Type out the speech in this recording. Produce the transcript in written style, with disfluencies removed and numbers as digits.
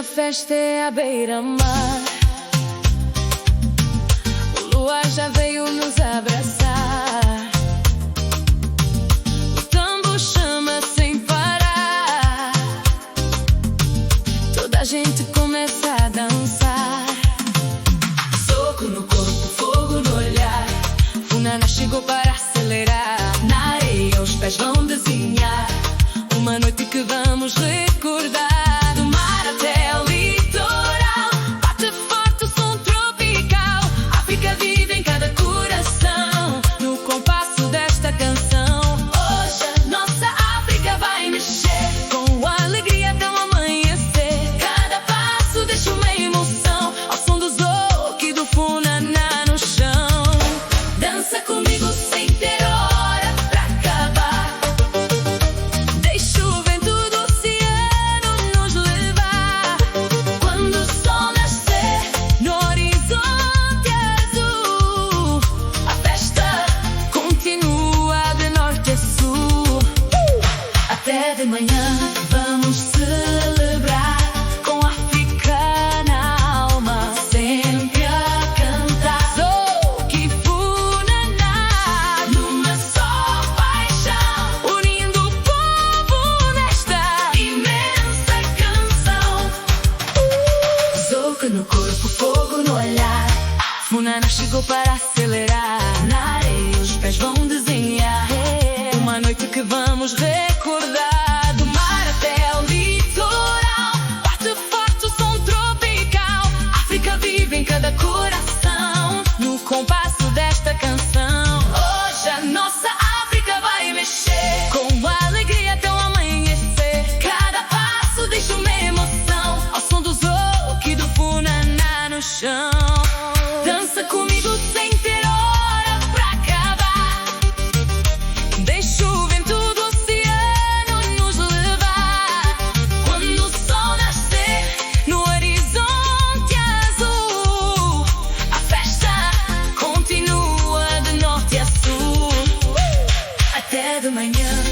festa é à beira-mar. O luar já veio nos abraçar. O tambor chama sem parar. Toda a gente começa a dançar. Soco no corpo, fogo no olhar. Funaná chegou para acelerar. Na areia os pés vão desenhar uma noite que vamos recordar. Do mar até o litoral, bate forte o som tropical. África vive em cada coração, no compasso desta canção. Hoje a nossa África vai mexer, com a alegria até o amanhecer. Cada passo deixa uma emoção, ao som do zouk e do funaná no chão. Dança comigo sem ter hora pra acabar. Deixa o vento do oceano nos levar. Quando o sol nascer no horizonte azul, a festa continua de norte a sul. Até de manhã vamos celebrar, com a África na alma, sempre a cantar. Zouk e funaná, numa só paixão, unindo o povo nesta imensa canção. Zouk no corpo, fogo no olhar. Funaná chegou para acelerar. Na areia os pés vão desenhar uma noite que vamos recordar. Do mar até o litoral, bate forte o som tropical. África vive em cada coração, no compasso desta canção. Hoje a nossa África vai mexer, com a alegria até o amanhecer. Cada passo deixa uma emoção, ao som do zouk e do funaná no chão. Dança comigo sem ter hora pra acabar. Deixa o vento do oceano nos levar. Quando o sol nascer no horizonte azul, a festa continua de norte a sul. Até de manhã